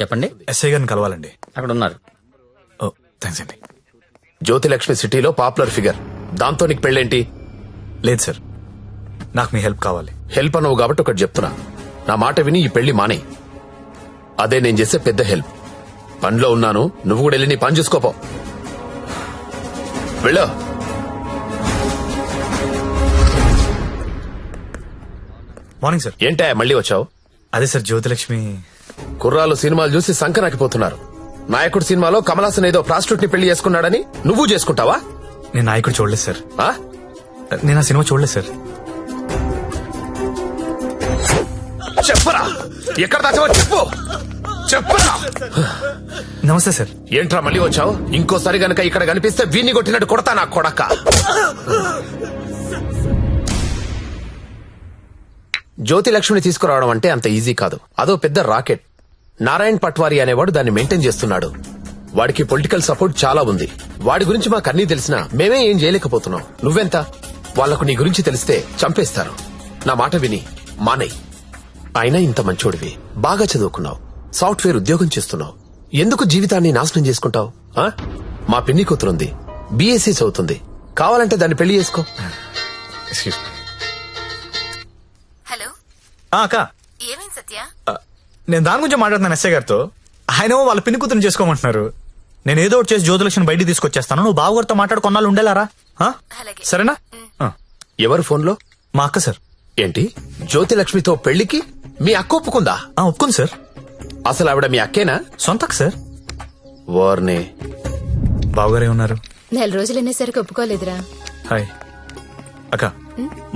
చెప్పండి. ఎస్ఐ గారిని కలవాలండి. అక్కడ ఉన్నారు. ఓ థ్యాంక్స్ అండి. జ్యోతిలక్ష్మి సిటీలో పాపులర్ ఫిగర్, దాంతో నీకు పెళ్ళేంటి? లేదు సార్, నాకు మీ హెల్ప్ కావాలి. హెల్ప్ అనవు కాబట్టి ఒకటి చెప్తున్నా, నా మాట విని ఈ పెళ్లి మానే. అదే నేను చేసే పెద్ద హెల్ప్. పనిలో ఉన్నాను, నువ్వు కూడా వెళ్ళి నీ పని చూసుకోపో. వెళ్ళు. Morning sir. ఏంటా మళ్ళీ వచ్చావు? అదే సార్, జ్యోతిలక్ష్మి కుర్రాలు సినిమాలు చూసి సంకనాకిపోతున్నారు. నాయకుడు సినిమాలో కమల్ హాసన్ ఏదో ప్రాస్టిట్యూట్ ని పెళ్లి చేసుకున్నాడని నువ్వు చేసుకుంటావా? నేను నాయకుడు చూడలేదు సార్. ఆ? నేను ఆ సినిమా చూడలేదు సార్. చెప్పరా, ఎక్కడ దాచావో చెప్పు. చెప్పరా. నమస్తే సార్. ఏంట్రా మళ్ళీ వచ్చావు? ఇంకోసారి గనక ఇక్కడ కనిపిస్తే వీణ్ణి కొట్టినట్టు కొడతా నా కొడక. జ్యోతిలక్ష్మిని తీసుకురావడం అంటే అంత ఈజీ కాదు. అదో పెద్ద రాకెట్. నారాయణ్ పట్వారీ అనేవాడు దాన్ని మెయింటైన్ చేస్తున్నాడు. వాడికి పొలిటికల్ సపోర్ట్ చాలా ఉంది. వాడి గురించి మాకు అన్నీ తెలిసినా మేమే ఏం చేయలేకపోతున్నాం. నువ్వెంత? వాళ్లకు నీ గురించి తెలిస్తే చంపేస్తారు. నా మాట విని మానేయ్. అయినా ఇంత మంచోడివి, బాగా చదువుకున్నావు, సాఫ్ట్వేర్ ఉద్యోగం చేస్తున్నావు, ఎందుకు జీవితాన్ని నాశనం చేసుకుంటావు? మా పిన్ని కూతురుంది, బీఎస్సీ చదువుతుంది, కావాలంటే దాన్ని పెళ్లి చేసుకో. హలో అక్క, ఏమైంది సత్య? నేను దాని గురించి మాట్లాడుతున్నాను ఎస్ఐ గారితో. ఆయన వాళ్ళ పిన్ని కూతురు చేసుకోమంటున్నారు. నేను ఏదో ఒకటి చేసి జ్యోతిలక్ష్మి బయటికి తీసుకొచ్చేస్తాను. నువ్వు బావగారితో మాట్లాడు, కొన్నాళ్ళు ఉండేలారా? అలాగే. సరేనా? ఎవరు ఫోన్లో? మా అక్క సార్. ఏంటి, జ్యోతిలక్ష్మితో పెళ్లికి మీ అక్క ఒప్పుకుందా? ఒప్పుకుంది సార్. అసలు ఆవిడ మీ అక్కేనా? సొంత అక్క సార్. వార్నే. బావగారే ఉన్నారు. 4 రోజులు అనేసరికి ఒప్పుకోలేదురా. హాయ్ అక్క,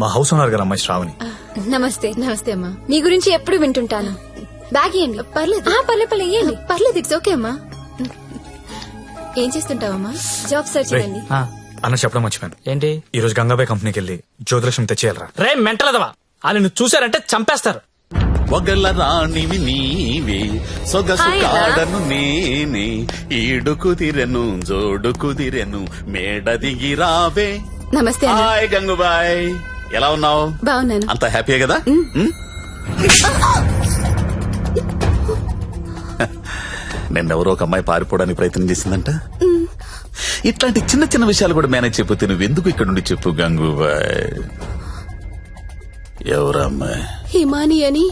మా హౌస్ ఓనర్ గారు అమ్మాయి శ్రావణి. నమస్తే. నమస్తే అమ్మా. మీ గురించి ఎప్పుడు వింటుంటాను. బ్యాగ్ ఇవ్వండి. పర్లేదు పర్లేదు ఇవ్వండి. పర్లేదు, ఇట్స్ ఓకే అమ్మా. ఏం చేస్తుంటావమ్మా? జాబ్ సర్చ్ చేయండి. అన్న చెప్పడం మర్చిపోయాను. ఏంటి? ఈ రోజు గంగాబాయ్ కంపెనీకి వెళ్ళి జ్యోతిలక్ష్మి తెచ్చేయాలరా. రే మెంటలదవా, వాళ్ళని చూసారంటే చంపేస్తారు. ఒగల రాణివి నీవే, సొగసు కాడను నేనే, ఈడు కుదిరెను జోడు కుదిరెను, మేడ దిగి రావే. నమస్తే అన్న. హాయ్ గంగుబాయ్, ఎలా ఉన్నావు? బాగున్నాను. అంత హ్యాపీయే కదా? నిన్నెవరో ఒక అమ్మాయి పారిపోవడానికి ప్రయత్నం చేసిందంట. ఇట్లాంటి చిన్న చిన్న విషయాలు కూడా మేనేజ్ చెప్పితే నువ్వెందుకు ఇక్కడ నుండి చెప్పు గంగుబాయ్. ఎవరమ్మాయి? హిమాని అని.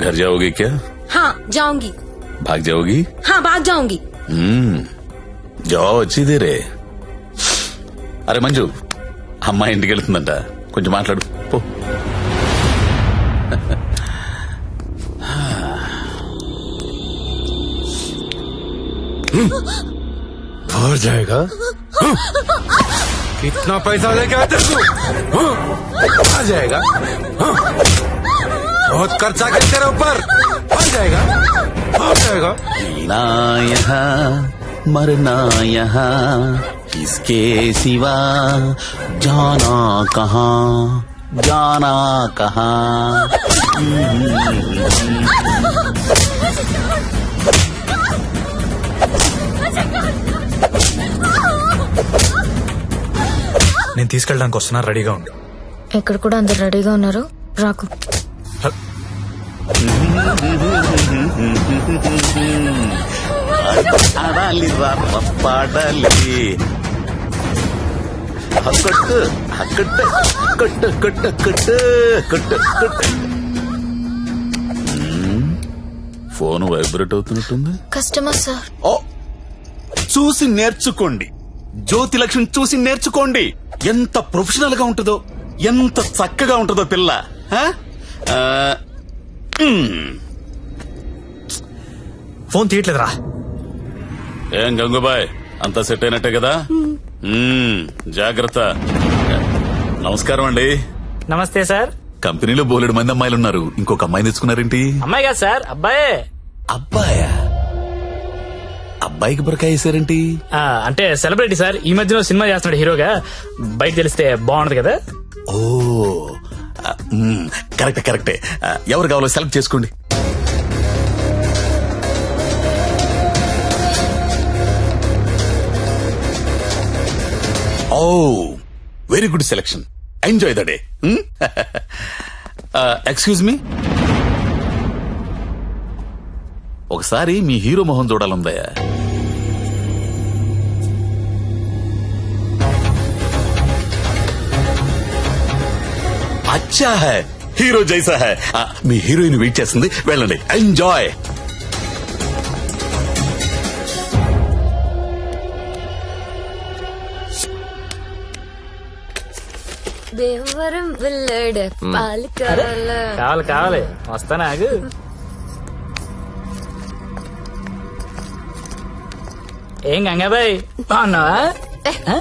घर जाओगी क्या? हाँ जाऊंगी. भाग जाओगी? हाँ भाग जाऊंगी. जाओ अच्छी देरे. అరే మంజు, అమ్మాయి ఇంటికి వెళ్తుందంట, కొంచెం మాట్లాడు పో. और जाएगा? कितना पैसा लेके आते तू? आ जाएगा? बहुत खर्चा कर तेरे ऊपर. आ जाएगा? आ जाएगा? ना यहाँ मरना यहाँ, इसके सिवा जाना कहाँ, जाना कहाँ. నేను తీసుకెళ్ళడానికి వస్తున్నా, రెడీగా ఉండు. ఇక్కడ కూడా అందరు రెడీగా ఉన్నారు, రాకు. ఆడాలి పాడాలి, కొట్టు కొట్టు కొట్టు కొట్టు కొట్టు కొట్టు కొట్టు. ఫోన్ వైబ్రేట్ అవుతున్నట్టుంది. Customer sir. ఓ, చూసి నేర్చుకోండి. జ్యోతిలక్ష్మి చూసి నేర్చుకోండి. ఎంత ప్రొఫెషనల్ గా ఉంటుందో, ఎంత చక్కగా ఉంటుందో పిల్ల. ఫోన్ తీయట్లేదురా. ఏం గంగుబాయ్, అంతా సెట్ అయినట్టే కదా? జాగ్రత్త. నమస్కారం అండి. నమస్తే సార్. కంపెనీలో బోలెడు మంది అమ్మాయిలు ఉన్నారు, ఇంకొక అమ్మాయిని తెచ్చుకున్నారేంటి? అమ్మాయి కాదు సార్, అబ్బాయే. అబ్బాయా? అబ్బాయికి బురకాయ వేసారేంటి? అంటే సెలబ్రిటీ సార్, ఈ మధ్యలో సినిమా చేస్తున్నాడు హీరోగా. బయట తెలిస్తే బాగుండదు కదా. ఓ కరెక్టే కరెక్టే. ఎవరు కావాలో సెలెక్ట్ చేసుకోండి. Oh very good selection. Enjoy the day. Excuse me, ఒకసారి మీ హీరో మొహం చూడాలందయ్యా. అచ్చా హై, హీరో జైసా హై. మీ హీరోయిన్ వెయిట్ చేస్తుంది, వెళ్ళండి. ఎంజాయ్. దేవరం వెళ్ళాడు పాలు కావాలా? కావాలి కావాలి, వస్తానా ఆగు. ఏం గంగాబాయ్ బాగున్నావా?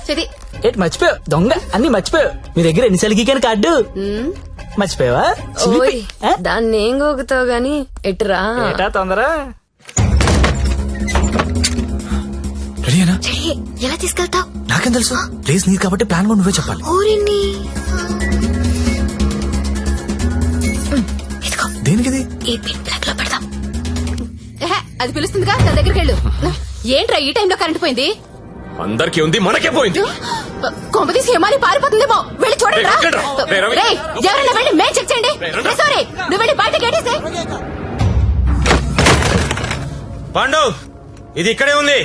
చెది ఏంటి మర్చిపోయావు? దొంగ అన్ని మర్చిపోయావు. మీ దగ్గర ఎన్నిసార్లు గీకాను కార్డు మర్చిపోయావా? ఓయ్ దాన్ని ఏం గోగుతావు గాని ఎటురా? ఏటా తొందర? రెడీనా? చెడి ఎలా తీసుకెళ్తావు? నాకేం తెలుసు, ప్లేస్ నీది కాబట్టి ప్లాన్ కూడా నువ్వే చెప్పాలి. ఊరిని దేనికిది? ఈ పిన్ ప్లగ్ లో పెడదాం. అది పిలుస్తుందిగా, నా దగ్గరికి వెళ్ళు. ఏంట్రా ఈ టైంలో కరెంట్ పోయింది? అందరికీ ఉంది, మనకే పోయింది. కొంపతీసి హిమాలి పారిపోతుందేమో, వెళ్ళి చూడండి. ఎవరైనా వెళ్ళి మేం చెక్ చేయండి. సారీ, నువ్వు వెళ్ళి బయట గేటేసే. పాండు, ఇది ఇక్కడే ఉంది.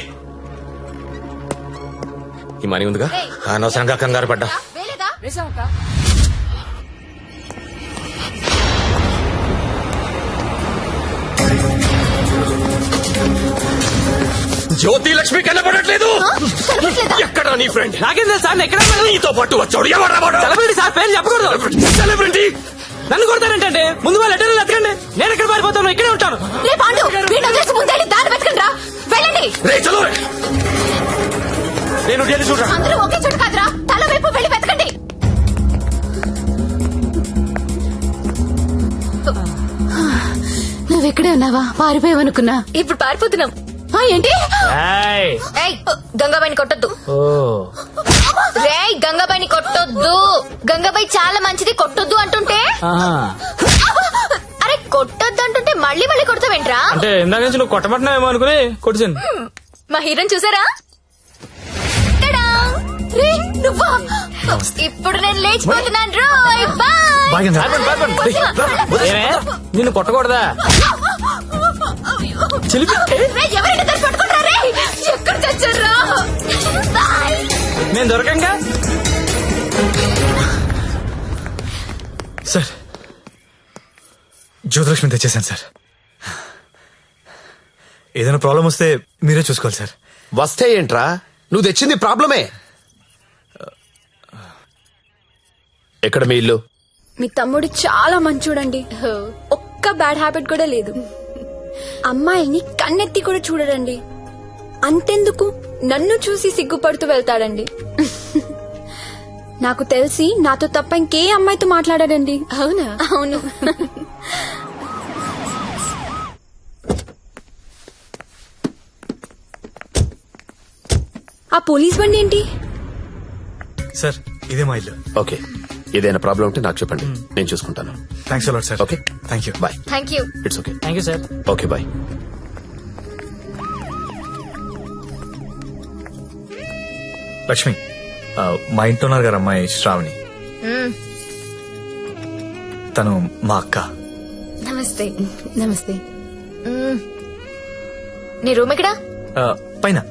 ఈ మనీ ఉందిగా, అనవసరంగా కంగారు పడ్డా. జ్యోతి లక్ష్మి కనపడట్లేదు. ఎక్కడ నీ ఫ్రెండ్? నాకేం తెలుసు సార్, ఎక్కడ నీతో పాటు వచ్చాడు. ఎవరా వాడు? సెలబ్రిటీ సార్, పేరు చెప్పకూడదు. సెలబ్రిటీ. నన్ను కొడతారంటే ముందు వాళ్ళ లెటర్లు ఎత్తకండి. నేను ఎక్కడ పారిపోతాను, ఇక్కడే ఉంటాను. రే పాండు, వీడిని వదిలేసి ముందెళ్ళి దారి వెతకండి రా. వెళ్ళండి. రే చలో, నేను వెళ్ళి చూడరా. అందరూ ఒకే చోటు కాదురా, తల వైపు వెళ్ళి వెతకండి. నువ్వెక్కడే ఉన్నావా? పారిపోయావనుకున్నా. ఇప్పుడు పారిపోతున్నాం. ఏంటి? గంగాబాయిని కొట్టొద్దు. రే గంగాబాయిని కొట్టొద్దు. గంగాబాయి చాలా మంచిది, కొట్టొద్దు అంటుంటే. అరే కొట్టొద్దు అంటుంటే మళ్ళీ మళ్ళీ కొడతావేంట్రా? అంటే ఇందాక నుంచి నువ్వు కొట్టబట్టినావేమో అనుకుని కొట్టించాను. మా హీరోని చూసారా? రే నువ్వా? ఇప్పుడు నేను లేచిపోతున్నాను. రోయ్ బాయ్. నిన్ను కొట్టకూడదా? ఎవరైనా దాన్ని పట్టుకుంటారా? రే ఎక్కడ చచ్చారా? నేను దొరకంగా. సార్, జ్యోతిలక్ష్మి తెచ్చేసాను సార్. ఏదైనా ప్రాబ్లం వస్తే మీరే చూసుకోవాలి సార్. వస్తే ఏంట్రా, నువ్వు తెచ్చింది ప్రాబ్లమే. ఎక్కడ మీ ఇల్లు? మీ తమ్ముడు చాలా మంచోడండి. ఒక్క బ్యాడ్ హ్యాబిట్ కూడా లేదు. అమ్మాయిని కన్నెత్తి కూడా చూడడండి. అంతెందుకు నన్ను చూసి సిగ్గుపడుతూ వెళ్తాడండి. నాకు తెలిసి నాతో తప్ప ఇంకే అమ్మాయితో మాట్లాడాడండి. అవునా? అవును. ఆ పోలీస్ బండి ఏంటి? సార్, ఇదే మా ఇల్లు. ఓకే, ఏదైనా ప్రాబ్లం ఉంటే నాకు చెప్పండి, నేను చూసుకుంటాను. Thanks a lot sir. Okay, thank you. Bye. Thank you. It's okay. Thank you sir. Okay bye. Lakshmi, మా ఇంట్లో ఉన్నారు గారు అమ్మాయి శ్రావణి. తను మా అక్క. నమస్తే. నమస్తే. నీ రూమ్ ఎక్కడా? పైన.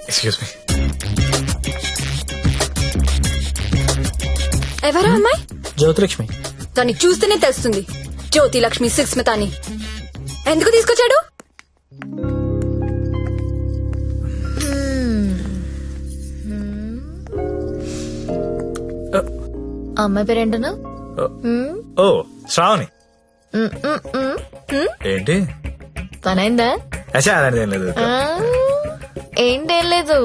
Excuse me. ఎవరా అమ్మాయి? జ్యోతిలక్ష్మి. దాన్ని చూస్తేనే తెలుస్తుంది, జ్యోతి లక్ష్మి సుస్మిత అని. ఎందుకు తీసుకొచ్చాడు? అమ్మాయి పేరేంటను? ఓ శ్రావణి. ఏంటి పనైందా? అచ్చా, అలాంటిది ఏం లేదు. ఏంటేం లేదు,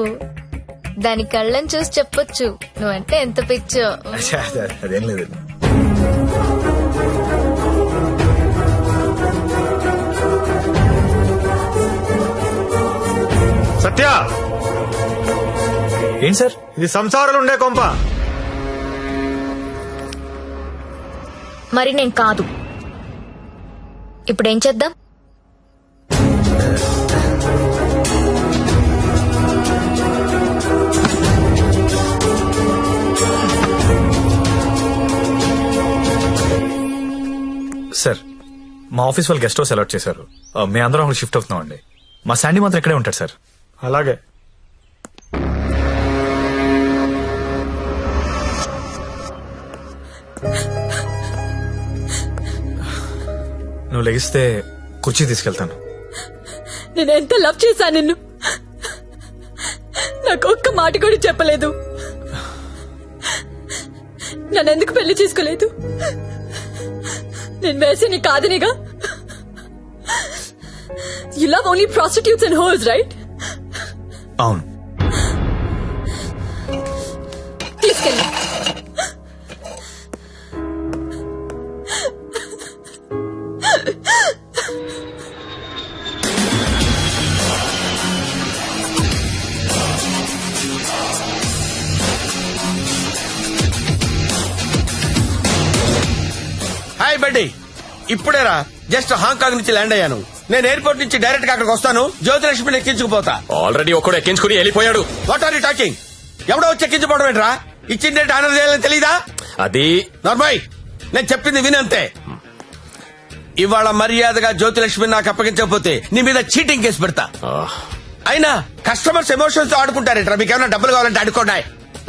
దాని కళ్ళని చూసి చెప్పొచ్చు నువ్వంటే ఎంత పిచ్చో. అచ్చా, అదేం లేదు. సత్య, ఏంటి సార్? ఇది సంసారాలు ఉండే కొంప. మరి నేను కాదు. ఇప్పుడేం చేద్దాం? మా ఆఫీస్ వాళ్ళు గెస్ట్ హౌస్ అలాట్ చేశారు. మీ అందరం అక్కడ షిఫ్ట్ అవుతున్నాం అండి. మా శాండీ మాత్రం ఇక్కడే ఉంటాడు సార్. అలాగే. నువ్వు లెగిస్తే కుర్చీ తీసుకెళ్తాను. నేను ఎంత లవ్ చేశాను నిన్ను, నాకు ఒక్క మాట కూడా చెప్పలేదు. నన్నెందుకు పెళ్లి చేసుకోలేదు? నేను వేసి కాదనిగా. You love only prostitutes and hoes, right? అవును. తీసుకెళ్ళి హాయ్ బడ్డీ, ఇప్పుడేరా జస్ట్ హాంకాంగ్ నుంచి ల్యాండ్ అయ్యాను. నేను ఎయిర్పోర్ట్ నుంచి డైరెక్ట్ గా అక్కడికి వస్తాను. జ్యోతిలక్ష్మిని ఎక్కించుకుపోతా. ఆల్రెడీ ఒక్కడు ఎక్కించుకుని వెళ్ళిపోయాడు. What are you talking? ఎవడో వచ్చి ఎక్కించుకోవడం ఏంట్రా? ఇచ్చిన డేట్ ఆనర్ చేయాలని తెలీదా? అది నార్మల్, నేను చెప్పింది వినంతే. ఇవాళ మర్యాదగా జ్యోతిలక్ష్మిని నాకు అప్పగించకపోతే నీ మీద చీటింగ్ కేసు పెడతా. అయినా కస్టమర్స్ ఎమోషన్స్ తో ఆడుకుంటారేంట్రా? మీకు ఏమైనా డబ్బులు కావాలంటే అడుకోండి.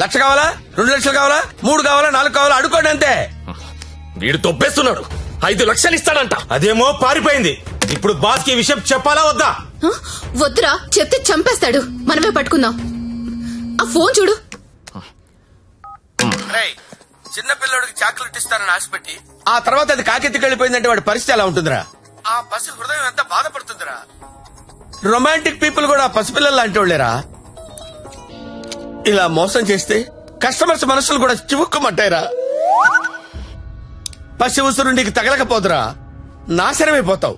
1,00,000 కావాలా, 2 లక్షలు కావాలా, 3 కావాలా, 4 కావాలా, అడుకోండి అంతే. వీడు తొప్పేస్తున్నాడు. 5 లక్షలు ఇస్తాడంట. అదేమో పారిపోయింది. ఇప్పుడు బాస్ కి విషయం చెప్పాలా వద్దా? వద్దురా, చెప్తే చంపేస్తాడు. మనమే పట్టుకుందాం. ఆ ఫోన్ చూడు. రేయ్, చిన్న పిల్లడికి చాక్లెట్ ఇస్తానని ఆశపెట్టి ఆ తర్వాత అది కాకెత్తికి వెళ్ళిపోయిందంటే వాడి పరిస్థితి ఎలా ఉంటుందిరా? ఆ పసి హృదయం ఎంత బాధపడుతుందిరా? రొమాంటిక్ పీపుల్ కూడా పసిపిల్లలు లాంటి వాళ్ళేరా. ఇలా మోసం చేస్తే కస్టమర్స్ మనసులు కూడా చివుక్కుమంటాయిరా. పసి ఉసురు నీకు తగలకపోదురా, నాశనమైపోతావు.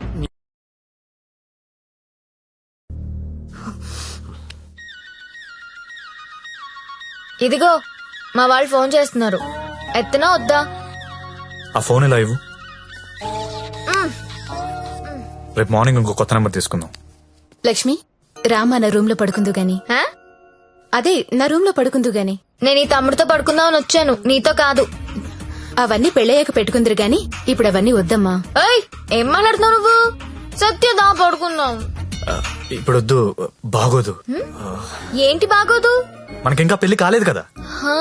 ఇదిగో మా వాళ్ళు ఫోన్ చేస్తున్నారు. ఎత్తనా వద్దా? ఆ ఫోన్ ఇలా ఇవ్వు. రేపు మార్నింగ్ ఇంకో కొత్త నెంబర్ తీసుకుందాం. లక్ష్మి, రామా నా రూమ్ లో పడుకుందు గాని. హా? అదే నా రూమ్ లో పడుకుందు గాని. నేను ఈ తమ్ముడితో పడుకుందామని వచ్చాను, నీతో కాదు. అవన్నీ పెళ్ళయ్యాక పెట్టుకుందరు గాని ఇప్పుడు అవన్నీ వద్దమ్మా. ఏయ్, ఏం మాట్లాడుతున్నావు నువ్వు? సత్యదా పడుకుందాం. ఇప్పుడు వద్దు, బాగోదు. ఏంటి బాగోదు? మనకింకా పెళ్లి కాలేదు కదా. హా?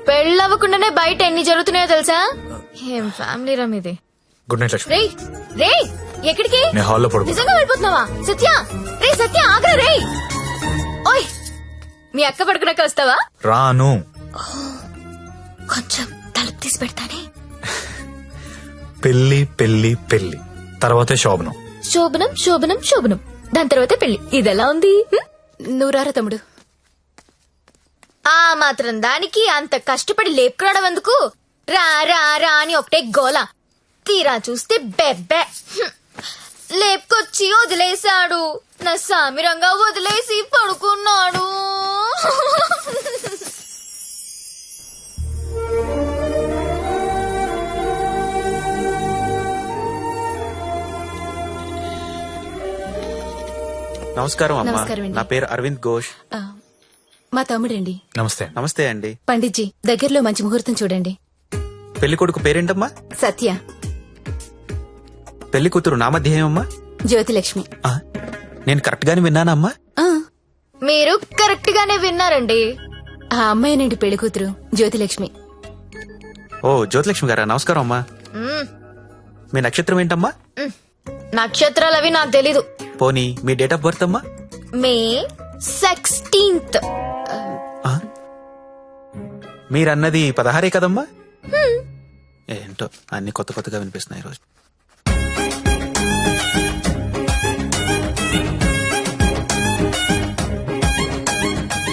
పెళ్ళవ్వకుండానే బయట ఎన్ని జరుగుతున్నాయో తెలుసా? ఏం ఫ్యామిలీ రమ్ ఇది. Good night Lakshmi. రేయ్ రేయ్, ఎక్కడికి? నేను హాల్లో పడుకో. నిజంగా వెళ్ళిపోతున్నావా? సత్య, రే సత్య, ఆగ్రా రేయ్. ఓయ్, మీ అక్క పడుకున్నాక వస్తావా? రాను. కొంచెం తలుపు తీసి పెడతానే. పెళ్లి పెళ్లి పెళ్లి తర్వాతే శోభనం. శోభనం శోభనం శోభనం, దాని తర్వాత పెళ్లి. ఇదెలా ఉంది? నువ్వు రారా తమ్ముడు. ఆ మాత్రం దానికి అంత కష్టపడి లేపుకురావడం ఎందుకు? రా రా రా అని ఒకటే గోల. తీరా చూస్తే బెబ్బే. లేపుకొచ్చి వదిలేశాడు. నా సామిరంగా వదిలేసి పడుకున్నాడు. నమస్కారం అమ్మా. నమస్కారం అండి. నా పేరు అరవింద్ ఘోష్. మా తమ్ముడండి. నమస్తే. నమస్తే అండి. పండిట్జీ, దగ్గరలో మంచి ముహూర్తం చూడండి. పెళ్లి కొడుకు పేరేంటమ్మా? సత్య. పెళ్లి కూతురు నామధ్యేయమ్మా? జ్యోతిలక్ష్మి. నేను కరెక్ట్ గానే విన్నానమ్మా? ఆ, మీరు కరెక్ట్ గానే విన్నారండి. ఆ అమ్మాయినండి పెళ్లి కూతురు, జ్యోతిలక్ష్మి. ఓ, జ్యోతిలక్ష్మి గారా, నమస్కారం అమ్మా. మ్మ్. మీ నక్షత్రం ఏంటమ్మా? నక్షత్రాలు అవి నాకు తెలీదు. పోనీ మీ డేట్ ఆఫ్ బర్త్ అమ్మా? మే 16th. మీరన్నది 16 కదమ్మా? ఏంటో అన్ని కొత్త కొత్తగా వినిపిస్తున్నాయి ఈరోజు.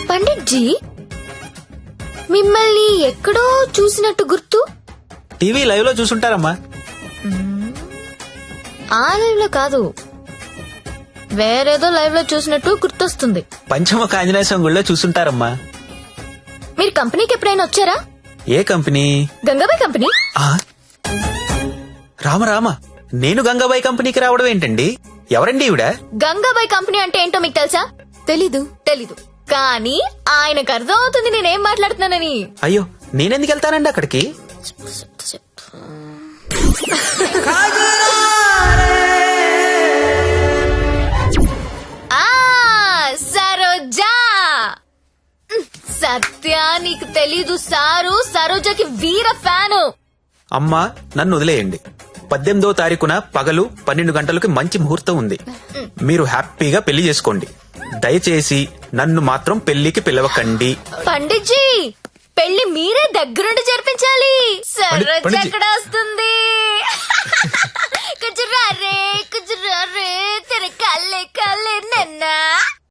పండిట్జీ, మిమ్మల్ని ఎక్కడో చూసినట్టు గుర్తు. టీవీ లైవ్ లో చూసుంటారమ్మా. ఆ లైవ్ లో కాదు, వేరేదో లైవ్ లో చూసినట్టు గుర్తొస్తుంది. పంచముఖ ఆంజనేయ స్వామి గుళ్ళో చూసుంటారమ్మా. మీరు కంపెనీకి ఎప్పుడైనా వచ్చారా? ఏ కంపెనీ? గంగాబాయ్ కంపెనీ. రామ రామ, నేను గంగాబాయి కంపెనీకి రావడం ఏంటండి? ఎవరండి ఈవిడ? గంగాబాయ్ కంపెనీ అంటే ఏంటో మీకు తెలుసా? తెలీదు. తెలీదు, కానీ ఆయనకు అర్థం అవుతుంది నేనేం మాట్లాడుతున్నానని. అయ్యో, నేనెందుకు వెళ్తానండి అక్కడికి? చెప్తా. సత్య నీకు తెలీదు సారు సరోజకి వీర ఫ్యాను. అమ్మా నన్ను వదిలేయండి. 18వ తారీఖున పగలు 12 గంటలకు మంచి ముహూర్తం ఉంది. మీరు హ్యాపీగా పెళ్లి చేసుకోండి. దయచేసి నన్ను మాత్రం పెళ్లికి పిలవకండి. పండిట్జీ పెళ్లి మీరే దగ్గరుండి జరిపించాలి. సరోజ పండిట్జీ. ఎక్కడ వస్తుంది?